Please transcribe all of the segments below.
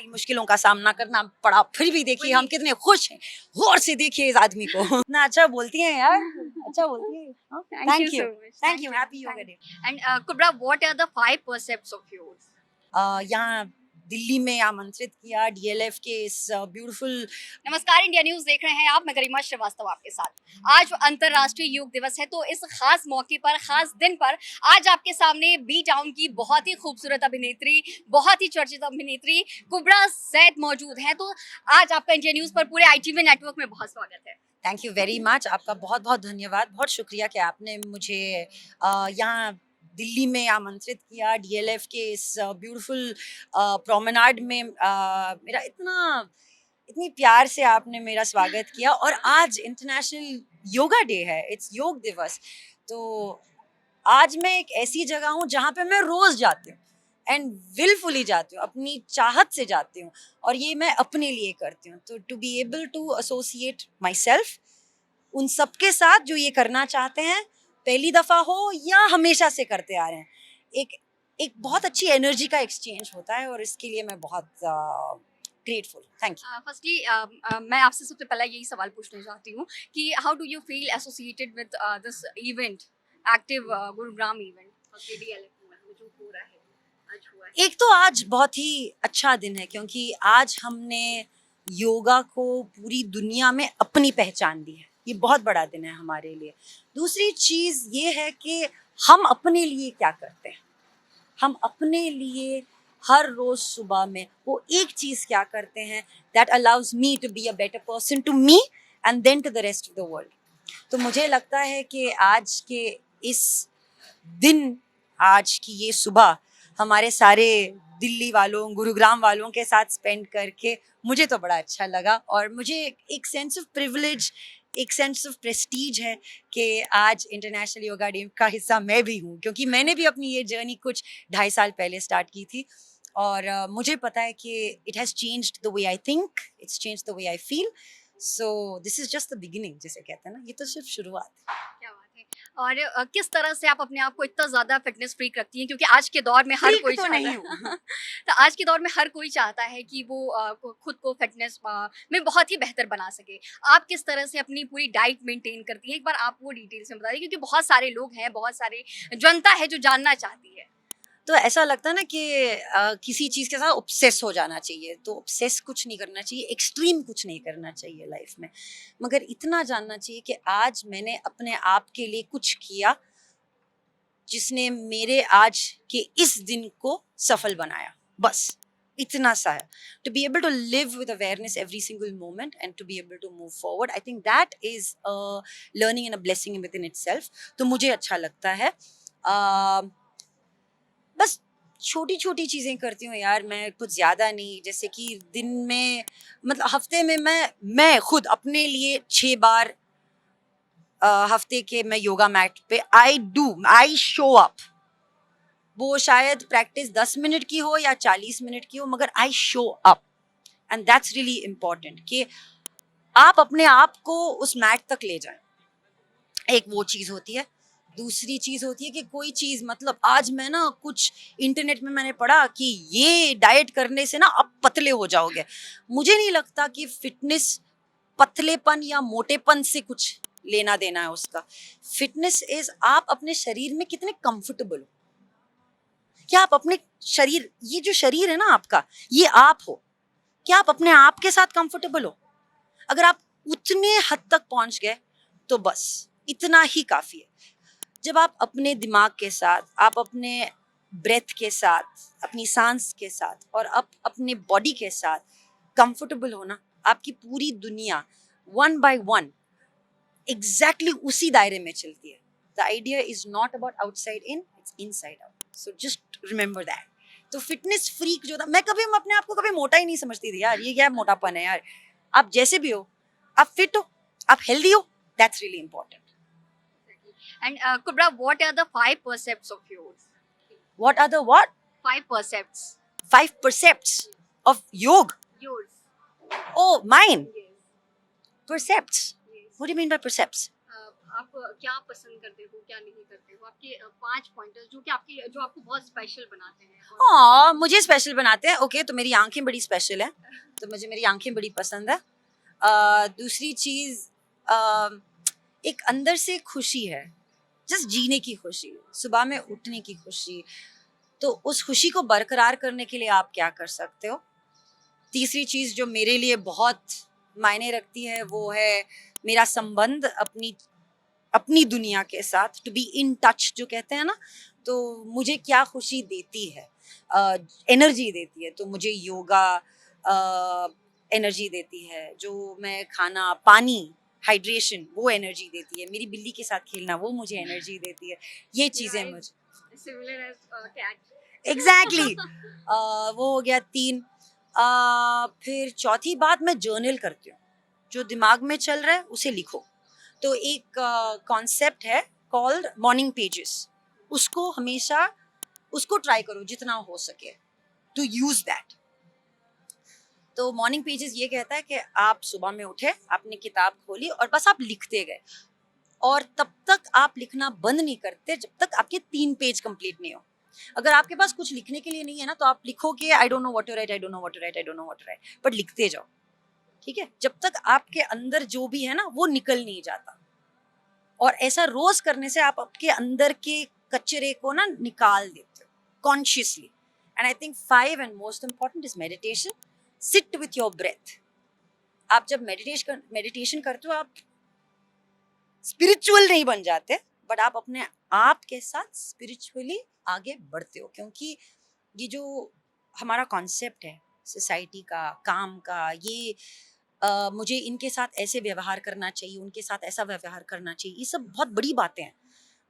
सारी मुश्किलों का सामना करना पड़ा, फिर भी देखिए हम कितने खुश हैं। गौर से देखिए इस आदमी को, इतना अच्छा बोलती हैं यार, अच्छा बोलती है। Thank you so much. Thank you, happy yoga day. And Kubra, what are the 5 percepts of yours? यहाँ दिल्ली में आमंत्रित किया डीएलएफ के इस ब्यूटीफुल। नमस्कार, इंडिया न्यूज देख रहे हैं आप। मैं गरिमा श्रीवास्तव आपके साथ। आज अंतर्राष्ट्रीय योग दिवस है, तो इस खास मौके पर, खास दिन पर आज आपके सामने बी टाउन की बहुत ही खूबसूरत अभिनेत्री, बहुत ही चर्चित अभिनेत्री कुब्रा सैद मौजूद है। तो आज आपका इंडिया न्यूज पर पूरे आईटीवी नेटवर्क में बहुत स्वागत है। थैंक यू वेरी मच, आपका बहुत बहुत धन्यवाद, बहुत शुक्रिया कि आपने मुझे यहाँ दिल्ली में आमंत्रित किया डीएलएफ के इस ब्यूटीफुल प्रोमेनाड में। मेरा इतनी प्यार से आपने मेरा स्वागत किया, और आज इंटरनेशनल योगा डे है, इट्स योग दिवस। तो आज मैं एक ऐसी जगह हूँ जहाँ पे मैं रोज जाती हूँ एंड विलफुली जाती हूँ, अपनी चाहत से जाती हूँ, और ये मैं अपने लिए करती हूँ। तो to be able to associate myself उन सबके साथ जो ये करना चाहते हैं, पहली दफा हो या हमेशा से करते आ रहे हैं, एक बहुत अच्छी एनर्जी का एक्सचेंज होता है, और इसके लिए मैं बहुत ग्रेटफुल। Thank you. फर्स्टली मैं आपसे सबसे पहला यही सवाल पूछना चाहती हूँ कि how do you feel associated with this event, active Gurugram event जो हो रहा है, आज हुआ है? एक तो आज बहुत ही अच्छा दिन है, क्योंकि आज हमने योगा को पूरी दुनिया में अपनी पहचान दी है, ये बहुत बड़ा दिन है हमारे लिए। दूसरी चीज़ ये है कि हम अपने लिए क्या करते हैं, हम अपने लिए हर रोज सुबह में वो एक चीज़ क्या करते हैं that allows me to be a better person to me and then to the rest of the world. तो मुझे लगता है कि आज के इस दिन, आज की ये सुबह हमारे सारे दिल्ली वालों, गुरुग्राम वालों के साथ स्पेंड करके मुझे तो बड़ा अच्छा लगा, और मुझे एक सेंस ऑफ प्रिविलेज, एक सेंस ऑफ प्रेस्टीज है कि आज इंटरनेशनल योगा डे का हिस्सा मैं भी हूँ, क्योंकि मैंने भी अपनी ये जर्नी कुछ 2.5 साल पहले स्टार्ट की थी, और मुझे पता है कि it has changed the way I think, it's changed the way I feel. So this is just the beginning, जिसे कहते हैं ना, ये तो सिर्फ शुरुआत है। क्या बात है। और किस तरह से आप अपने आप को इतना ज्यादा फिटनेस फ्रीक रखती हैं, क्योंकि आज के दौर में हर फ्रीक कोई तो चाहता नहीं है हूँ। तो आज के दौर में हर कोई चाहता है कि वो खुद को फिटनेस में बहुत ही बेहतर बना सके। आप किस तरह से अपनी पूरी डाइट मेंटेन करती हैं, एक बार आप वो डिटेल से बता दीजिए, क्योंकि बहुत सारे लोग हैं, बहुत सारे जनता है जो जानना चाहती है। तो ऐसा लगता है ना कि किसी चीज़ के साथ ऑब्सेस हो जाना चाहिए, तो ऑब्सेस कुछ नहीं करना चाहिए, एक्सट्रीम कुछ नहीं करना चाहिए लाइफ में, मगर इतना जानना चाहिए कि आज मैंने अपने आप के लिए कुछ किया जिसने मेरे आज के इस दिन को सफल बनाया, बस इतना सा है। To be able to live with awareness every single moment and to be able to move forward, I think that is learning and a blessing within itself. तो मुझे अच्छा लगता है। बस छोटी छोटी चीज़ें करती हूँ यार, मैं कुछ ज़्यादा नहीं, जैसे कि दिन में, मतलब हफ्ते में मैं खुद अपने लिए 6 बार हफ्ते के मैं योगा मैट पे आई शो अप। वो शायद प्रैक्टिस 10 मिनट की हो या 40 मिनट की हो, मगर I show up, and that's really important कि आप अपने आप को उस मैट तक ले जाएं। एक वो चीज़ होती है। दूसरी चीज़ होती है कि कोई चीज़, मतलब आज मैं ना कुछ इंटरनेट में मैंने पढ़ा कि ये डाइट करने से ना आप पतले हो जाओगे। मुझे नहीं लगता कि फिटनेस पतलेपन या मोटेपन से कुछ लेना देना है उसका। फिटनेस इज आप अपने शरीर में कितने कंफर्टेबल हो, क्या आप अपने शरीर, ये जो शरीर है ना आपका, ये आप हो, क्या आप अपने आप के साथ कंफर्टेबल हो? अगर आप उतने हद तक पहुंच गए तो बस इतना ही काफ़ी है। जब आप अपने दिमाग के साथ, आप अपने ब्रेथ के साथ, अपनी सांस के साथ, और आप अपने बॉडी के साथ कंफर्टेबल हो ना, आपकी पूरी दुनिया वन बाय वन एग्जैक्टली उसी दायरे में चलती है। The idea is not about outside in, it's inside out. So just remember that. तो फिटनेस फ्रीक जो था, मैं अपने आप को कभी मोटा ही नहीं समझती थी यार, ये क्या मोटापन है यार। आप जैसे भी हो, आप फिट हो, आप हेल्दी हो, that's really important. And Kubra, what are the 5 percepts of yours? What are the what? 5 percepts. 5 percepts of yoga? Yours. Oh, mine. Yes. Percepts. Yes. What do you mean by percepts? आप क्या पसंद करते हो, क्या नहीं करते हो? आपके 5 पॉइंटर्स जो आपको बहुत स्पेशल बनाते हैं। हाँ, मुझे स्पेशल बनाते हैं। ओके, तो मेरी आंखें बड़ी स्पेशल है, तो मुझे मेरी आंखें बड़ी पसंद है। दूसरी चीज़, एक अंदर से खुशी है, जस्ट जीने की खुशी, सुबह में उठने की खुशी। तो उस खुशी को बरकरार करने के लिए आप क्या कर सकते हो? तीसरी चीज़ जो मेरे लिए बहुत मायने रखती है वो है मेरा संबंध अपनी अपनी दुनिया के साथ, टू बी इन टच जो कहते हैं ना, तो मुझे क्या खुशी देती है, एनर्जी देती है। तो मुझे योगा एनर्जी देती है, जो मैं खाना, पानी, हाइड्रेशन, वो एनर्जी देती है। मेरी बिल्ली के साथ खेलना वो मुझे एनर्जी देती है। ये चीज़ें मुझे सिमिलर एज कैट। एग्जैक्टली वो हो गया 3। फिर चौथी बात, मैं जर्नल करती हूँ, जो दिमाग में चल रहा है उसे लिखो। तो एक कॉन्सेप्ट है कॉल्ड मॉर्निंग पेजेस, उसको हमेशा उसको ट्राई करो जितना हो सके टू यूज दैट। तो मॉर्निंग पेजेस ये कहता है कि आप सुबह में उठे, आपने किताब खोली और बस आप लिखते गए, और तब तक आप लिखना बंद नहीं करते जब तक आपके 3 पेज कंप्लीट नहीं हो। अगर आपके पास कुछ लिखने के लिए नहीं है ना, तो आप लिखोगे I don't know what to write, I don't know what to write, I don't know what to write, but लिखते जाओ। ठीक है, जब तक आपके अंदर जो भी है ना वो निकल नहीं जाता। और ऐसा रोज करने से आप आपके अंदर के कचरे को ना निकाल देते हो consciously. And I think 5 and most important is meditation. Sit with your breath. आप जब मेडिटेशन करते हो, आप स्पिरिचुअल नहीं बन जाते, बट आप अपने आप के साथ स्पिरिचुअली आगे बढ़ते हो। क्योंकि ये जो हमारा कॉन्सेप्ट है सोसाइटी का, काम का, ये मुझे इनके साथ ऐसे व्यवहार करना चाहिए, उनके साथ ऐसा व्यवहार करना चाहिए, ये सब बहुत बड़ी बातें हैं।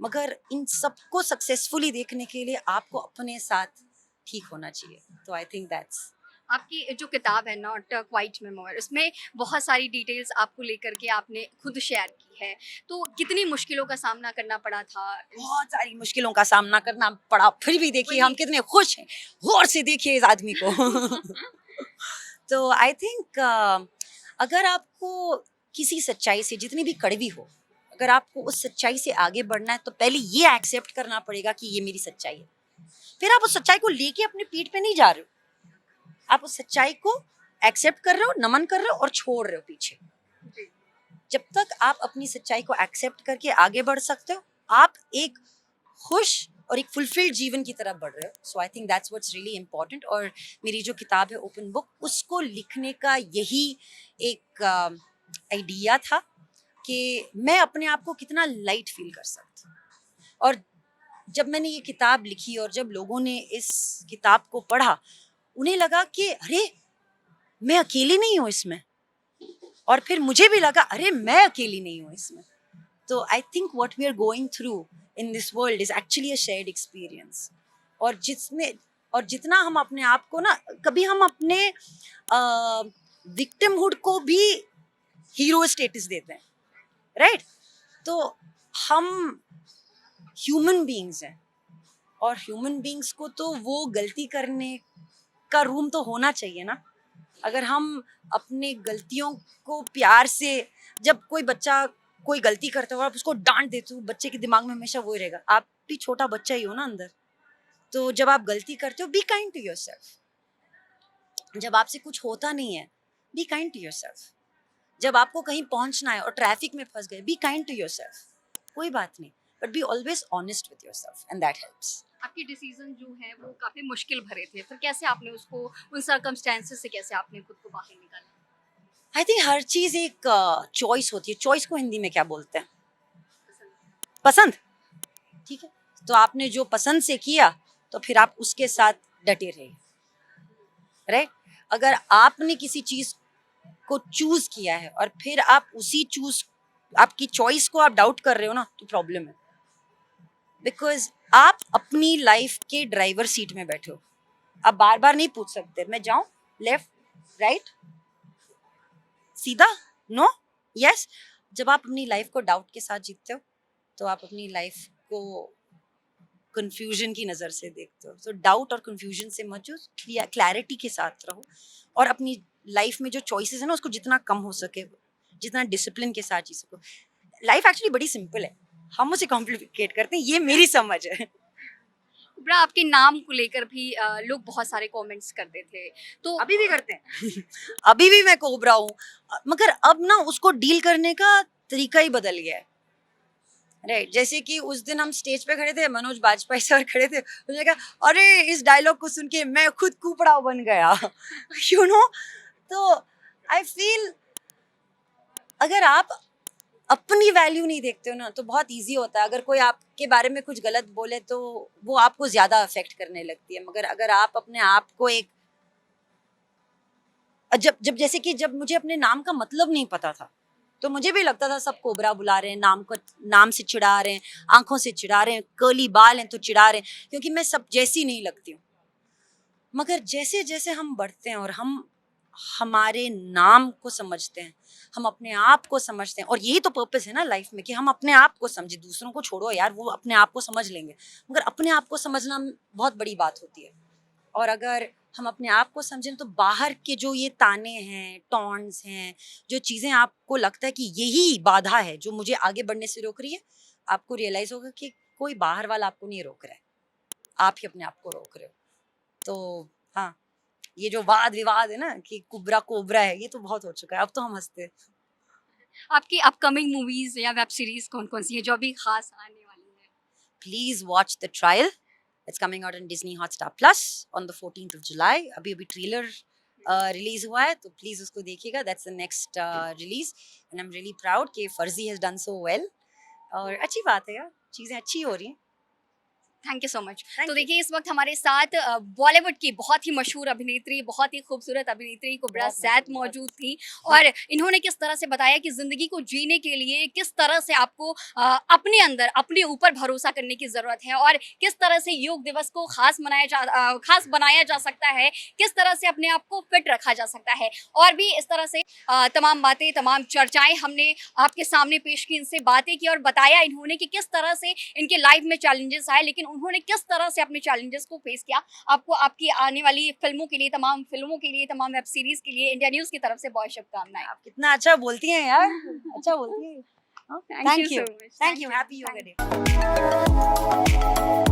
मगर इन सबको सक्सेसफुली देखने के लिए आपको अपने साथ ठीक होना चाहिए। तो आई थिंक दैट्स आपकी जो किताब है नॉट क्वाइट मेमोर, इसमें बहुत सारी डिटेल्स आपको लेकर के आपने खुद शेयर की है। तो कितनी मुश्किलों का सामना करना पड़ा था बहुत सारी मुश्किलों का सामना करना पड़ा, फिर भी देखिए हम वही। कितने खुश हैं। गौर से देखिए इस आदमी को। तो आई थिंक अगर आपको किसी सच्चाई से, जितनी भी कड़वी हो, अगर आपको उस सच्चाई से आगे बढ़ना है, तो पहले ये एक्सेप्ट करना पड़ेगा कि ये मेरी सच्चाई है। फिर आप उस सच्चाई को लेके अपनी पीठ पे नहीं जा रहे हो, आप उस सच्चाई को एक्सेप्ट कर रहे हो, नमन कर रहे हो और छोड़ रहे हो पीछे। जी। जब तक आप अपनी सच्चाई को एक्सेप्ट करके आगे बढ़ सकते हो, आप एक खुश और एक फुलफिल्ड जीवन की तरफ बढ़ रहे हो। So I think that's what's really important. और मेरी जो किताब है ओपन बुक, उसको लिखने का यही एक आइडिया था कि मैं अपने आप को कितना लाइट फील कर सकती हूँ। और जब मैंने ये किताब लिखी और जब लोगों ने इस किताब को पढ़ा, उन्हें लगा कि अरे मैं अकेली नहीं हूँ इसमें, और फिर मुझे भी लगा अरे मैं अकेली नहीं हूँ इसमें। तो I think what we are going through in this world is actually a shared experience. और जितना हम अपने आप को ना, कभी हम अपने विक्टिमहुड को भी हीरो स्टेटस देते हैं, राइट? तो हम ह्यूमन बीइंग्स हैं, और ह्यूमन बीइंग्स को तो वो गलती करने का रूम तो होना चाहिए ना। अगर हम अपने गलतियों को प्यार से, जब कोई बच्चा कोई गलती करता है और आप उसको डांट देते हो, बच्चे के दिमाग में हमेशा वो ही रहेगा। आप भी छोटा बच्चा ही हो ना अंदर। तो जब आप गलती करते हो, बी काइंड टू योरसेल्फ। जब आपसे कुछ होता नहीं है, बी काइंड टू योरसेल्फ। जब आपको कहीं पहुंचना है और ट्रैफिक में फंस गए, बी काइंड टू योरसेल्फ। कोई बात नहीं, but be always honest with yourself and that helps. आपके डिसीजन जो है वो काफी मुश्किल भरे थे, फिर कैसे आपने उसको, उन सर्कमस्टेंसेस से कैसे आपने खुद को बाहर निकाला? आई थिंक हर चीज एक चॉइस होती है। चॉइस को हिंदी में क्या बोलते हैं? पसंद। पसंद। ठीक है, तो आपने जो पसंद से किया, तो फिर आप उसके साथ डटे रहिए, राइट? अगर आपने किसी चीज को चूज किया है और फिर आप उसी चूज, आपकी चॉइस को आप डाउट कर रहे हो ना, तो प्रॉब्लम है। बिकॉज आप अपनी लाइफ के ड्राइवर सीट में बैठे हो। आप बार बार नहीं पूछ सकते मैं जाऊं लेफ्ट राइट सीधा, नो, यस। जब आप अपनी लाइफ को डाउट के साथ जीतते हो, तो आप अपनी लाइफ को कंफ्यूजन की नज़र से देखते हो। तो डाउट और कंफ्यूजन से मत जो, क्लैरिटी के साथ रहो, और अपनी लाइफ में जो चॉइसेस है ना, उसको जितना कम हो सके, जितना डिसिप्लिन के साथ जी सको। लाइफ एक्चुअली बड़ी सिंपल है, हम उसे कॉम्प्लिकेट करते हैं, ये मेरी समझ है। कुबरा, आपके नाम को लेकर भी लोग बहुत सारे कमेंट्स करते थे, तो अभी भी करते हैं। अभी भी मैं कोबरा हूँ, मगर अब ना उसको डील करने का तरीका ही बदल गया है। राइट, जैसे कि उस दिन हम स्टेज पे खड़े थे, मनोज बाजपेयी सर खड़े थे, उसने कहा अरे इस डायलॉग को सुन के मैं खुद कुपड़ा बन गया। यू नो, तो आई फील अगर आप अपनी वैल्यू नहीं देखते हो ना तो बहुत इजी होता है, अगर कोई आपके बारे में कुछ गलत बोले तो वो आपको ज्यादा अफेक्ट करने लगती है। मगर अगर आप अपने आप को एक जब जब जैसे कि जब मुझे अपने नाम का मतलब नहीं पता था तो मुझे भी लगता था सब कोबरा बुला रहे हैं, नाम से चिढ़ा रहे हैं, आंखों से चिढ़ा रहे हैं, कर्ली बाल हैं तो चिढ़ा रहे हैं, क्योंकि मैं सब जैसी नहीं लगती हूँ। मगर जैसे जैसे हम बढ़ते हैं और हम हमारे नाम को समझते हैं, हम अपने आप को समझते हैं, और यही तो पर्पस है ना लाइफ में कि हम अपने आप को समझे। दूसरों को छोड़ो यार, वो अपने आप को समझ लेंगे, मगर अपने आप को समझना बहुत बड़ी बात होती है। और अगर हम अपने आप को समझें तो बाहर के जो ये ताने हैं, टॉन्ट्स हैं, जो चीज़ें आपको लगता है कि यही बाधा है जो मुझे आगे बढ़ने से रोक रही है, आपको रियलाइज होगा कि कोई बाहर वाला आपको नहीं रोक रहा है, आप ही अपने आप को रोक रहे हो। तो हाँ, ये जो वाद विवाद है ना कि कुबरा कोबरा है, ये तो बहुत हो चुका है, अब तो हम हंसते हैं। आपकी अपकमिंग मूवीज या वेब सीरीज कौन कौन सी है जो अभी खास आने वाली है? Please watch The Trial. It's coming out on Disney Hotstar Plus on the 14th of July. अभी ट्रेलर रिलीज हुआ है, तो प्लीज उसको देखिएगा। That's the next release and I'm really proud कि फर्जी has done so well। और अच्छी बात है यार, चीजें अच्छी हो रही हैं। Thank you so much. Thank तो you. देखिए, इस वक्त हमारे साथ बॉलीवुड की बहुत ही मशहूर अभिनेत्री, बहुत ही खूबसूरत अभिनेत्री कुबरा बहुत सैद मशहूर, मौजूद थी, और इन्होंने किस तरह से बताया कि ज़िंदगी को जीने के लिए किस तरह से आपको अपने अंदर, अपने ऊपर भरोसा करने की ज़रूरत है, और किस तरह से योग दिवस को खास बनाया जा सकता है, किस तरह से अपने आप को फिट रखा जा सकता है, और भी इस तरह से तमाम बातें, तमाम चर्चाएं हमने आपके सामने पेश की, इनसे बातें की और बताया इन्होंने कि किस तरह से इनके लाइफ में चैलेंजेस आए, लेकिन उन्होंने किस तरह से अपने चैलेंजेस को फेस किया। आपको आपकी आने वाली फिल्मों के लिए, तमाम फिल्मों के लिए, तमाम वेब सीरीज के लिए इंडिया न्यूज़ की तरफ से बहुत शुभकामनाएं। आप कितना अच्छा बोलती हैं यार, अच्छा बोलती हैं। Thank you so much. Thank you, happy yoga Thank you. Day.